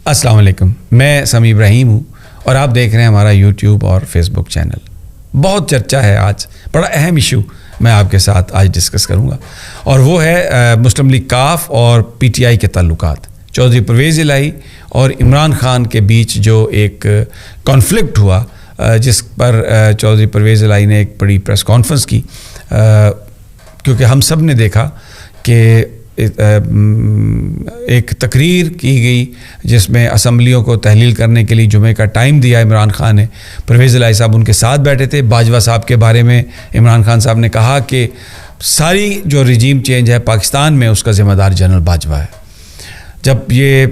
السلام علیکم، میں سمیع ابراہیم ہوں اور آپ دیکھ رہے ہیں ہمارا یوٹیوب اور فیس بک چینل۔ بہت چرچا ہے آج، بڑا اہم ایشو میں آپ کے ساتھ آج ڈسکس کروں گا، اور وہ ہے مسلم لیگ کاف اور پی ٹی آئی کے تعلقات۔ چودھری پرویز الہی اور عمران خان کے بیچ جو ایک کانفلکٹ ہوا، جس پر چودھری پرویز الہی نے ایک بڑی پریس کانفرنس کی، کیونکہ ہم سب نے دیکھا کہ ایک تقریر کی گئی جس میں اسمبلیوں کو تحلیل کرنے کے لیے جمعے کا ٹائم دیا عمران خان نے۔ پرویز الہی صاحب ان کے ساتھ بیٹھے تھے۔ باجوہ صاحب کے بارے میں عمران خان صاحب نے کہا کہ ساری جو رجیم چینج ہے پاکستان میں اس کا ذمہ دار جنرل باجوہ ہے۔ جب یہ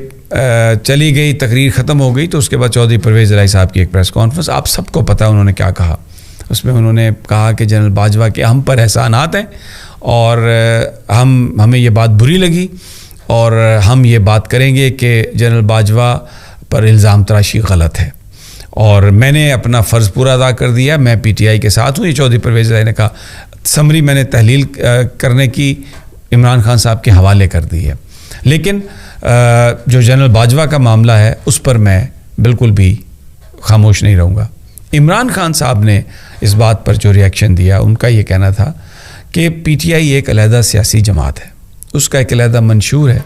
چلی گئی، تقریر ختم ہو گئی، تو اس کے بعد چودھری پرویز الہی صاحب کی ایک پریس کانفرنس، آپ سب کو پتہ انہوں نے کیا کہا۔ اس میں انہوں نے کہا کہ جنرل باجوہ کے ہم پر احسانات ہیں اور ہمیں یہ بات بری لگی اور ہم یہ بات کریں گے کہ جنرل باجوہ پر الزام تراشی غلط ہے، اور میں نے اپنا فرض پورا ادا کر دیا، میں پی ٹی آئی کے ساتھ ہوں۔ یہ چودھری پرویز الہی نے کہا۔ سمری میں نے تحلیل کرنے کی عمران خان صاحب کے حوالے کر دی ہے، لیکن جو جنرل باجوہ کا معاملہ ہے اس پر میں بالکل بھی خاموش نہیں رہوں گا۔ عمران خان صاحب نے اس بات پر جو ریئیکشن دیا، ان کا یہ کہنا تھا کہ پی ٹی آئی ایک علیحدہ سیاسی جماعت ہے، اس کا ایک علیحدہ منشور ہے،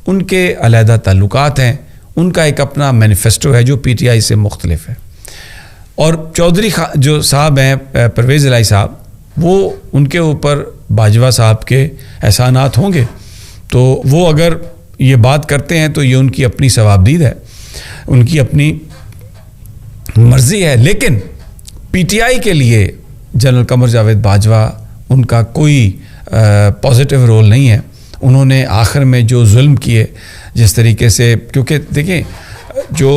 ان کے علیحدہ تعلقات ہیں، ان کا ایک اپنا مینیفیسٹو ہے جو پی ٹی آئی سے مختلف ہے۔ اور چودھری جو صاحب ہیں پرویز الہی صاحب، وہ ان کے اوپر باجوہ صاحب کے احسانات ہوں گے، تو وہ اگر یہ بات کرتے ہیں تو یہ ان کی اپنی ثوابدید ہے، ان کی اپنی مرضی ہے۔ لیکن پی ٹی آئی کے لیے جنرل قمر جاوید باجوہ ان کا کوئی پازیٹیو رول نہیں ہے۔ انہوں نے آخر میں جو ظلم کیے جس طریقے سے، کیونکہ دیکھیں جو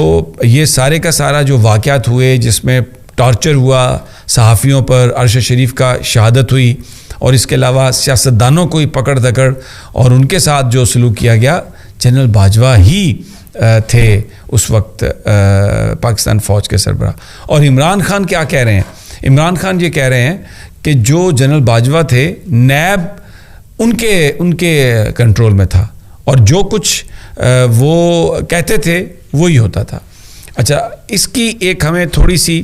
یہ سارے کا سارا جو واقعات ہوئے جس میں ٹارچر ہوا صحافیوں پر، عرش شریف کا شہادت ہوئی، اور اس کے علاوہ سیاستدانوں کو ہی پکڑ دکڑ اور ان کے ساتھ جو سلوک کیا گیا، جنرل باجوہ ہی تھے اس وقت پاکستان فوج کے سربراہ۔ اور عمران خان کیا کہہ رہے ہیں؟ عمران خان یہ کہہ رہے ہیں کہ جو جنرل باجوہ تھے، نیب ان کے کنٹرول میں تھا، اور جو کچھ وہ کہتے تھے وہی ہوتا تھا۔ اچھا، اس کی ایک ہمیں تھوڑی سی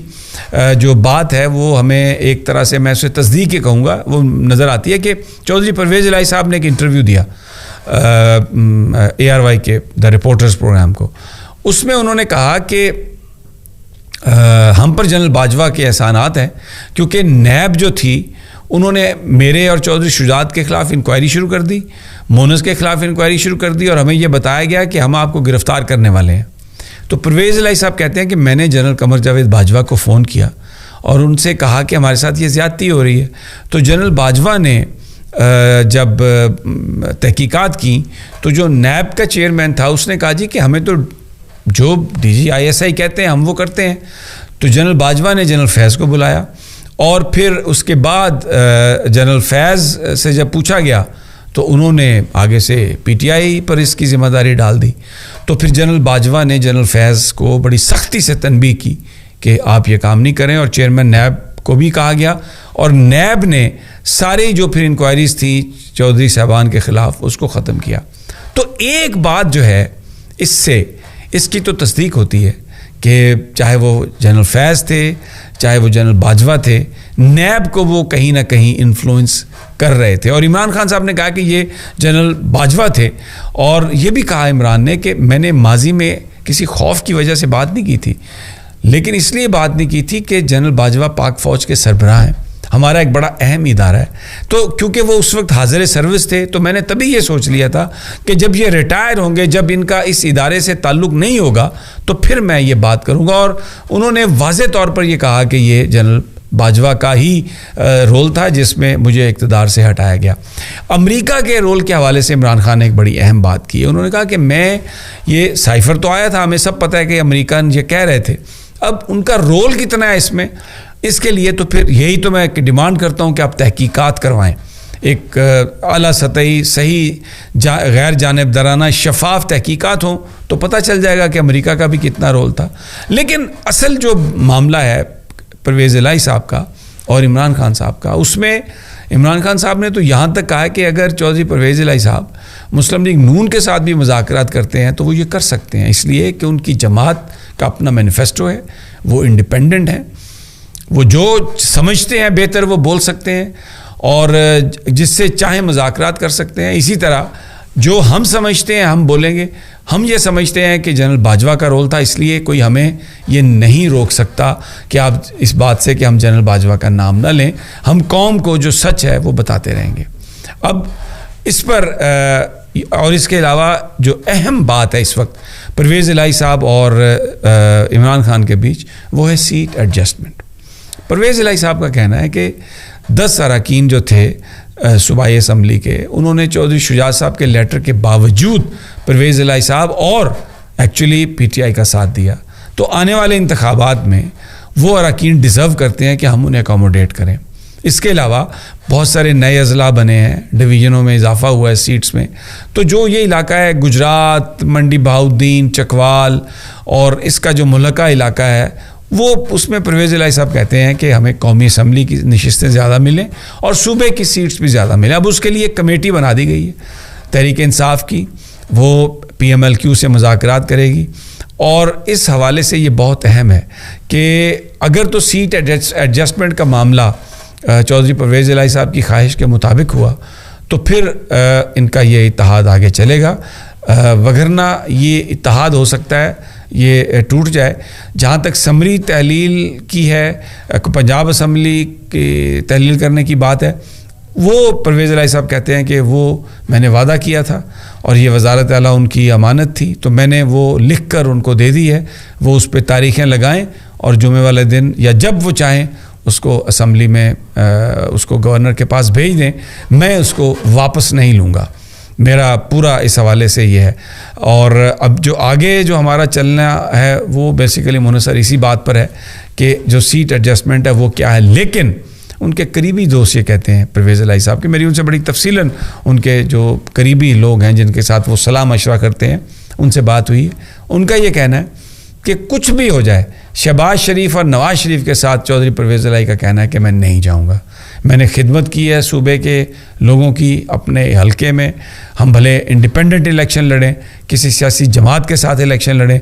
جو بات ہے وہ ہمیں ایک طرح سے میں اسے تصدیق ہی کہوں گا، وہ نظر آتی ہے کہ چودھری پرویز الہی صاحب نے ایک انٹرویو دیا اے آر وائی کے دا رپورٹرز پروگرام کو۔ اس میں انہوں نے کہا کہ ہم پر جنرل باجوہ کے احسانات ہیں، کیونکہ نیب جو تھی انہوں نے میرے اور چودھری شجاعت کے خلاف انکوائری شروع کر دی، مونس کے خلاف انکوائری شروع کر دی، اور ہمیں یہ بتایا گیا کہ ہم آپ کو گرفتار کرنے والے ہیں۔ تو پرویز الہی صاحب کہتے ہیں کہ میں نے جنرل قمر جاوید باجوہ کو فون کیا اور ان سے کہا کہ ہمارے ساتھ یہ زیادتی ہو رہی ہے۔ تو جنرل باجوہ نے جب تحقیقات کی تو جو نیب کا چیئرمین تھا اس نے کہا جی کہ ہمیں تو جو D G I S I کہتے ہیں ہم وہ کرتے ہیں۔ تو جنرل باجوہ نے جنرل فیض کو بلایا، اور پھر اس کے بعد جنرل فیض سے جب پوچھا گیا تو انہوں نے آگے سے پی ٹی آئی پر اس کی ذمہ داری ڈال دی۔ تو پھر جنرل باجوہ نے جنرل فیض کو بڑی سختی سے تنبیہ کی کہ آپ یہ کام نہیں کریں، اور چیئرمین نیب کو بھی کہا گیا، اور نیب نے ساری جو پھر انکوائریز تھی چودھری صاحبان کے خلاف اس کو ختم کیا۔ تو ایک بات جو ہے اس کی تو تصدیق ہوتی ہے کہ چاہے وہ جنرل فیض تھے، چاہے وہ جنرل باجوہ تھے، نیب کو وہ کہیں نہ کہیں انفلوئنس کر رہے تھے۔ اور عمران خان صاحب نے کہا کہ یہ جنرل باجوہ تھے، اور یہ بھی کہا عمران نے کہ میں نے ماضی میں کسی خوف کی وجہ سے بات نہیں کی تھی، لیکن اس لیے بات نہیں کی تھی کہ جنرل باجوہ پاک فوج کے سربراہ ہیں، ہمارا ایک بڑا اہم ادارہ ہے۔ تو کیونکہ وہ اس وقت حاضر سروس تھے تو میں نے تبھی یہ سوچ لیا تھا کہ جب یہ ریٹائر ہوں گے، جب ان کا اس ادارے سے تعلق نہیں ہوگا تو پھر میں یہ بات کروں گا۔ اور انہوں نے واضح طور پر یہ کہا کہ یہ جنرل باجوہ کا ہی رول تھا جس میں مجھے اقتدار سے ہٹایا گیا۔ امریکہ کے رول کے حوالے سے عمران خان نے ایک بڑی اہم بات کی ہے۔ انہوں نے کہا کہ میں یہ سائفر تو آیا تھا، ہمیں سب پتہ ہے کہ امریکن یہ کہہ رہے تھے، اب ان کا رول کتنا ہے اس میں، اس کے لیے تو پھر یہی تو میں ڈیمانڈ کرتا ہوں کہ آپ تحقیقات کروائیں، ایک اعلیٰ سطحی صحیح غیر جانبدارانہ شفاف تحقیقات ہوں تو پتہ چل جائے گا کہ امریکہ کا بھی کتنا رول تھا۔ لیکن اصل جو معاملہ ہے پرویز الہی صاحب کا اور عمران خان صاحب کا، اس میں عمران خان صاحب نے تو یہاں تک کہا ہے کہ اگر چودھری پرویز الہی صاحب مسلم لیگ نون کے ساتھ بھی مذاکرات کرتے ہیں تو وہ یہ کر سکتے ہیں، اس لیے کہ ان کی جماعت کا اپنا مینیفیسٹو ہے، وہ انڈیپینڈنٹ ہیں، وہ جو سمجھتے ہیں بہتر وہ بول سکتے ہیں اور جس سے چاہیں مذاکرات کر سکتے ہیں. اسی طرح جو ہم سمجھتے ہیں ہم بولیں گے. ہم یہ سمجھتے ہیں کہ جنرل باجوہ کا رول تھا، اس لیے کوئی ہمیں یہ نہیں روک سکتا کہ آپ اس بات سے کہ ہم جنرل باجوہ کا نام نہ لیں. ہم قوم کو جو سچ ہے وہ بتاتے رہیں گے. اب اس پر اور اس کے علاوہ جو اہم بات ہے اس وقت پرویز الہی صاحب اور عمران خان کے بیچ وہ ہے سیٹ ایڈجسٹمنٹ. پرویز الہی صاحب کا کہنا ہے کہ 10 اراکین جو تھے صوبائی اسمبلی کے، انہوں نے چودھری شجاعت صاحب کے لیٹر کے باوجود پرویز الہی صاحب اور ایکچولی پی ٹی آئی کا ساتھ دیا. تو آنے والے انتخابات میں وہ اراکین ڈیزرو کرتے ہیں کہ ہم انہیں اکوموڈیٹ کریں. اس کے علاوہ بہت سارے نئے اضلاع بنے ہیں، ڈویژنوں میں اضافہ ہوا ہے سیٹس میں. تو جو یہ علاقہ ہے گجرات، منڈی بہاؤالدین، چکوال اور اس کا جو ملکہ علاقہ ہے وہ اس میں پرویز الہی صاحب کہتے ہیں کہ ہمیں قومی اسمبلی کی نشستیں زیادہ ملیں اور صوبے کی سیٹس بھی زیادہ ملیں. اب اس کے لیے ایک کمیٹی بنا دی گئی ہے تحریک انصاف کی، وہ پی ایم ایل کیو سے مذاکرات کرے گی. اور اس حوالے سے یہ بہت اہم ہے کہ اگر تو سیٹ ایڈجسٹمنٹ کا معاملہ چودھری پرویز الہی صاحب کی خواہش کے مطابق ہوا تو پھر ان کا یہ اتحاد آگے چلے گا، وگرنہ یہ اتحاد ہو سکتا ہے یہ ٹوٹ جائے. جہاں تک سمری تحلیل کی ہے، پنجاب اسمبلی کی تحلیل کرنے کی بات ہے، وہ پرویز الہی صاحب کہتے ہیں کہ وہ میں نے وعدہ کیا تھا اور یہ وزارت اعلیٰ ان کی امانت تھی تو میں نے وہ لکھ کر ان کو دے دی ہے. وہ اس پہ تاریخیں لگائیں اور جمعے والے دن یا جب وہ چاہیں اس کو اسمبلی میں اس کو گورنر کے پاس بھیج دیں. میں اس کو واپس نہیں لوں گا. میرا پورا اس حوالے سے یہ ہے. اور اب جو آگے جو ہمارا چلنا ہے وہ بیسیکلی منحصر اسی بات پر ہے کہ جو سیٹ ایڈجسٹمنٹ ہے وہ کیا ہے. لیکن ان کے قریبی دوست یہ کہتے ہیں پرویز الہی صاحب کہ میری ان سے بڑی تفصیلاً ان کے جو قریبی لوگ ہیں جن کے ساتھ وہ صلاح مشورہ کرتے ہیں ان سے بات ہوئی ہے. ان کا یہ کہنا ہے کہ کچھ بھی ہو جائے، شہباز شریف اور نواز شریف کے ساتھ چودھری پرویز الہی کا کہنا ہے کہ میں نہیں جاؤں گا. میں نے خدمت کی ہے صوبے کے لوگوں کی اپنے حلقے میں. ہم بھلے انڈیپینڈنٹ الیکشن لڑیں، کسی سیاسی جماعت کے ساتھ الیکشن لڑیں،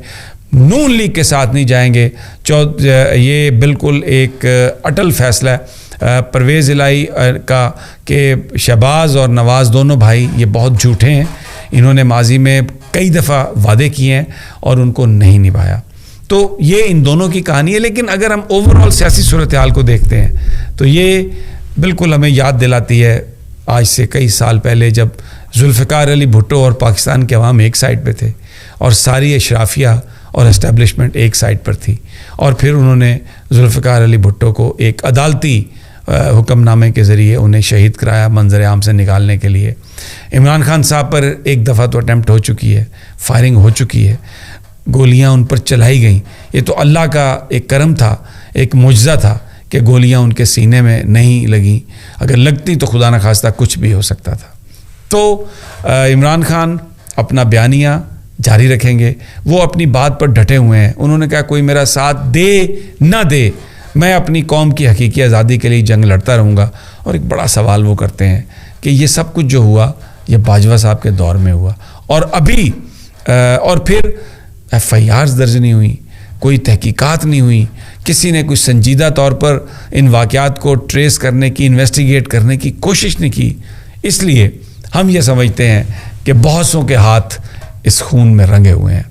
نون لیگ کے ساتھ نہیں جائیں گے. یہ بالکل ایک اٹل فیصلہ ہے پرویز الہی کا کہ شہباز اور نواز دونوں بھائی یہ بہت جھوٹے ہیں. انہوں نے ماضی میں کئی دفعہ وعدے کیے ہیں اور ان کو نہیں نبھایا. تو یہ ان دونوں کی کہانی ہے. لیکن اگر ہم اوور آل سیاسی صورتحال کو دیکھتے ہیں تو یہ بالکل ہمیں یاد دلاتی ہے آج سے کئی سال پہلے جب ذوالفقار علی بھٹو اور پاکستان کے عوام ایک سائڈ پہ تھے اور ساری اشرافیہ اور اسٹیبلشمنٹ ایک سائڈ پر تھی، اور پھر انہوں نے ذوالفقار علی بھٹو کو ایک عدالتی حکم نامے کے ذریعے انہیں شہید کرایا منظر عام سے نکالنے کے لیے. عمران خان صاحب پر ایک دفعہ تو اٹیمپٹ ہو چکی ہے، فائرنگ ہو چکی ہے، گولیاں ان پر چلائی گئیں. یہ تو اللہ کا ایک کرم تھا، ایک معجزہ تھا کہ گولیاں ان کے سینے میں نہیں لگیں. اگر لگتی تو خدا نخواستہ کچھ بھی ہو سکتا تھا. تو عمران خان اپنا بیانیہ جاری رکھیں گے. وہ اپنی بات پر ڈٹے ہوئے ہیں. انہوں نے کہا کوئی میرا ساتھ دے نہ دے، میں اپنی قوم کی حقیقی آزادی کے لیے جنگ لڑتا رہوں گا. اور ایک بڑا سوال وہ کرتے ہیں کہ یہ سب کچھ جو ہوا یہ باجوہ صاحب کے دور میں ہوا، اور ابھی اور پھر ایف آئی آرز درج نہیں ہوئی، کوئی تحقیقات نہیں ہوئی، کسی نے کوئی سنجیدہ طور پر ان واقعات کو ٹریس کرنے کی، انویسٹیگیٹ کرنے کی کوشش نہیں کی. اس لیے ہم یہ سمجھتے ہیں کہ بہت سوں کے ہاتھ اس خون میں رنگے ہوئے ہیں.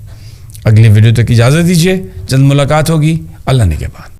اگلی ویڈیو تک اجازت دیجیے، جلد ملاقات ہوگی. اللہ نگہبان.